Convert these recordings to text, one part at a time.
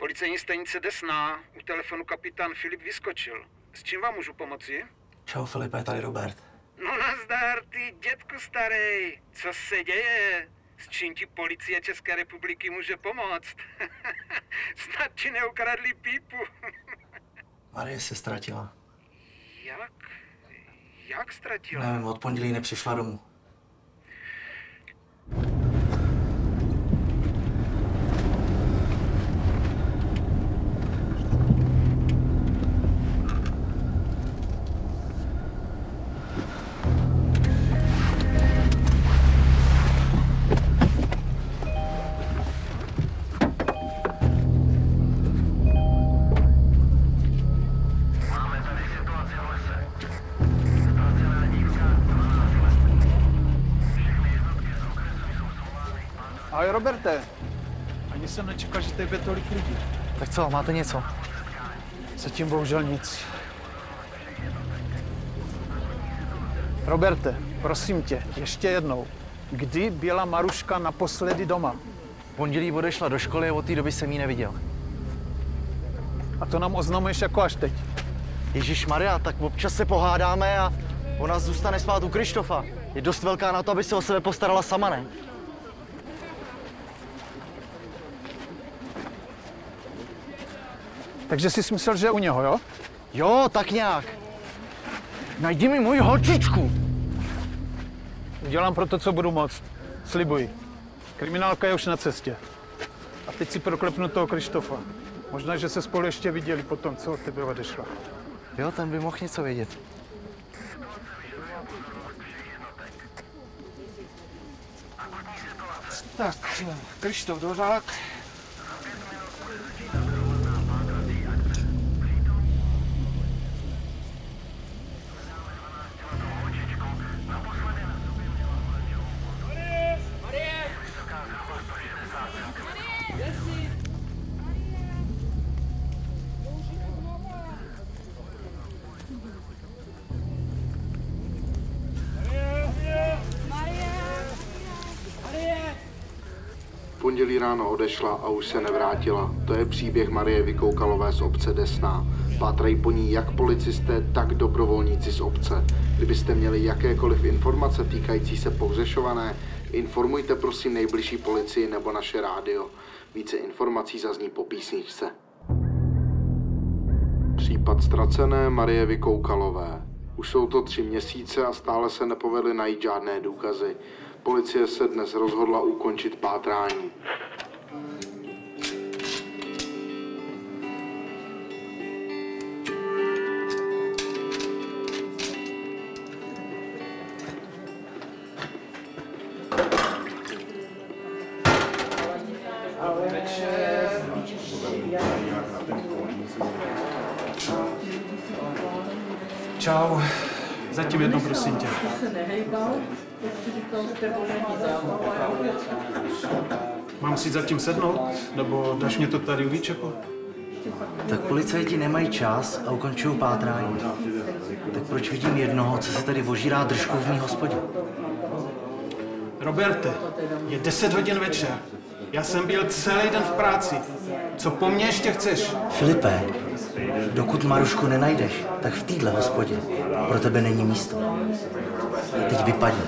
Policejní stanice Desná, u telefonu kapitán Filip vyskočil. S čím vám můžu pomoci? Čau Filipe, tady Robert. No nazdar, ty dětku starý. Co se děje? S čím ti policie České republiky může pomoct? Snad ti neukradli pípu. Marie se ztratila. Jak? Jak ztratila? Nevím, od pondělí nepřišla domů. Ahoj Roberte, ani jsem nečekal, že tady bude tolik lidí. Tak co, máte něco? Zatím bohužel nic. Roberte, prosím tě, ještě jednou. Kdy byla Maruška naposledy doma? V pondělí odešla do školy a od té doby jsem ji neviděl. A to nám oznamuješ jako až teď. Ježišmarja, tak občas se pohádáme a ona zůstane spát u Krištofa. Je dost velká na to, aby se o sebe postarala sama, ne? Takže jsi myslel, že je u něho, jo? Jo, tak nějak. Najdi mi moji holčičku. Udělám pro to, co budu moct. Slibuji. Kriminálka je už na cestě. A teď si proklepnu toho Krištofa. Možná, že se spolu ještě viděli po tom, co od tebe odešla. Jo, ten by mohl něco vědět. Tak, Krištof Dvořák. V pondělí ráno odešla a už se nevrátila. To je příběh Marie Vykoukalové z obce Desná. Pátrají po ní jak policisté, tak dobrovolníci z obce. Kdybyste měli jakékoliv informace týkající se pohřešované, informujte prosím nejbližší policii nebo naše rádio. Více informací zazní po písničce. Případ ztracené Marie Vykoukalové. Už jsou to 3 měsíce a stále se nepovedly najít žádné důkazy. Policie se dnes rozhodla ukončit pátrání. Čau. Zatím jedno, prosím tě. Mám si zatím sednout? Nebo dáš mě to tady u výčepu? Tak policajti nemají čas a ukončují pátrání. Tak proč vidím jednoho, co se tady ožírá držkou v mý hospodě? Roberte, je 10 hodin večer. Já jsem byl celý den v práci. Co po mně ještě chceš? Filipe, dokud Marušku nenajdeš, tak v téhle hospodě pro tebe není místo. A teď vypadni.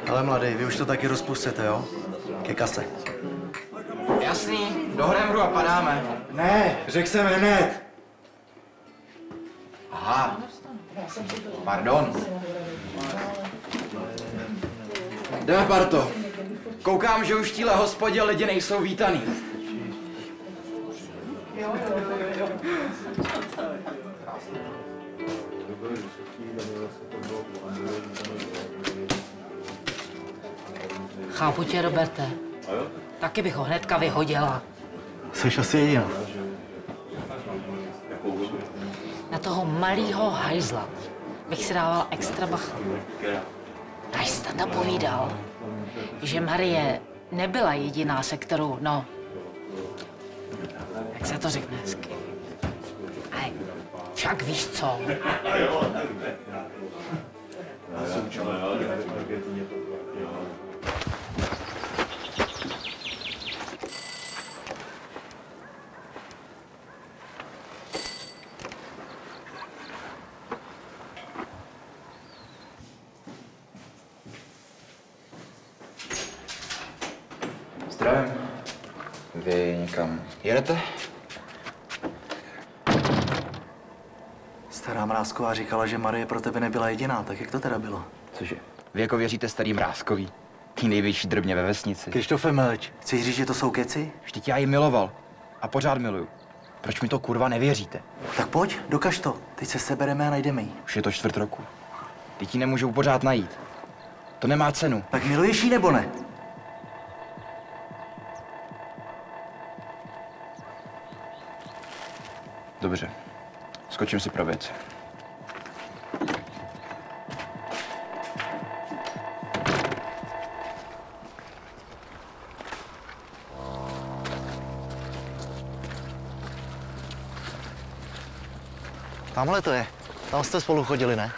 Ale mladý, vy už to taky rozpustíte, jo? Ke kase. Jasný, dohrajeme hru a padáme. Ne, řekl jsem hned. Aha, pardon. Jdeme, parto. Koukám, že už v téhle hospodě lidi nejsou vítaný. Chápu tě, Roberte. Taky bych ho hnedka vyhodila. Jsi asi jediná. Na toho malýho hajzla bych si dávala extra bacha. Až jsi tam povídal, že Marie nebyla jediná, se kterou, no, Jak se to řekne hezky? Ale však víš co? Zdravím. Vy někam jedete? Stará Mrázková říkala, že Marie pro tebe nebyla jediná, tak jak to teda bylo? Cože? Vy jako věříte starý Mrázkový? Tý největší drbně ve vesnici. Krištofe Melč, chceš říct, že to jsou keci? Vždyť já ji miloval. A pořád miluju. Proč mi to kurva nevěříte? Tak pojď, dokaž to. Teď se sebereme a najdeme ji. Už je to 4 roku. Teď ji nemůžou pořád najít. To nemá cenu. Tak miluješ ji nebo ne? Dobře. Skočím si pro věc. Tamhle to je. Tam jste spolu chodili, ne?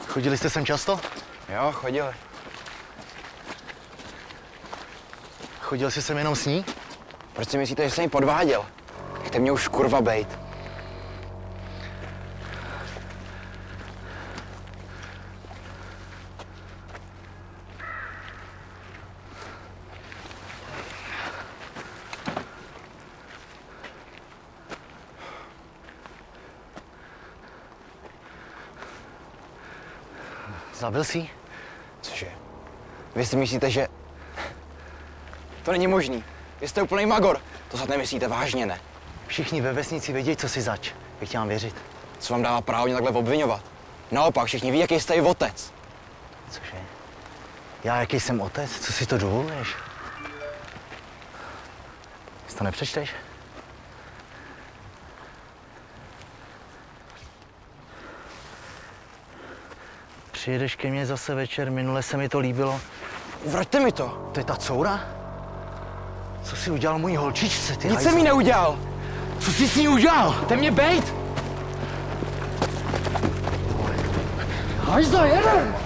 Chodili jste sem často? Jo, chodili. Chodil jsi sem jenom s ní? Proč si myslíte, že jsem ji podváděl? Nechte mě už kurva bejt. Zabil jsi ji? Cože? Vy si myslíte, že... To není možný. Vy jste úplný magor. To snad nemyslíte vážně, ne? Všichni ve vesnici vědí, co jsi zač. Jak tě mám věřit? Co vám dává právo mě takhle obviňovat? Naopak, všichni ví, jaký jste i otec. Cože? Já jaký jsem otec? Co si to dovoluješ? Jsi to nepřečteš? Přijedeš ke mně zase večer, minule se mi to líbilo. Vraťte mi to. To je ta coura? Co jsi udělal mojí holčičce, ty Nic jsem jí neudělal. Co jsi s ní udělal? Dejte mě bejt. Hajzla, jeden!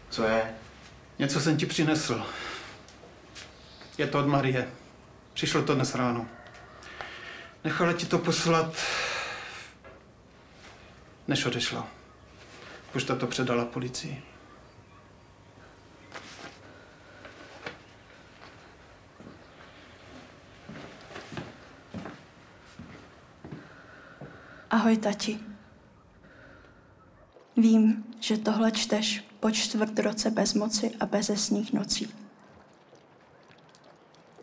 Co je? Něco jsem ti přinesl. Je to od Marie. Přišlo to dnes ráno. Nechala ti to poslat, než odešla. Pošta to předala policii. Ahoj, tati. Vím, že tohle čteš po 4 roce bezmoci a bezesných nocí.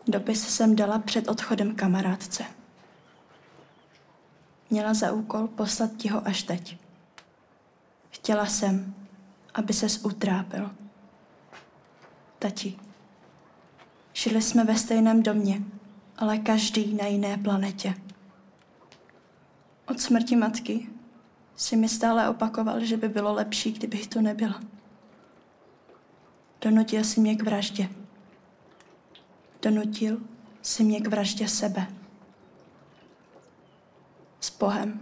Dopis jsem dala před odchodem kamarádce. Měla za úkol poslat ti ho až teď. Chtěla jsem, aby ses utrápil. Tati, žili jsme ve stejném domě, ale každý na jiné planetě. Od smrti matky si mi stále opakoval, že by bylo lepší, kdybych to nebyla. Donutil si mě k vraždě. Donutil si mě k vraždě sebe. S Bohem.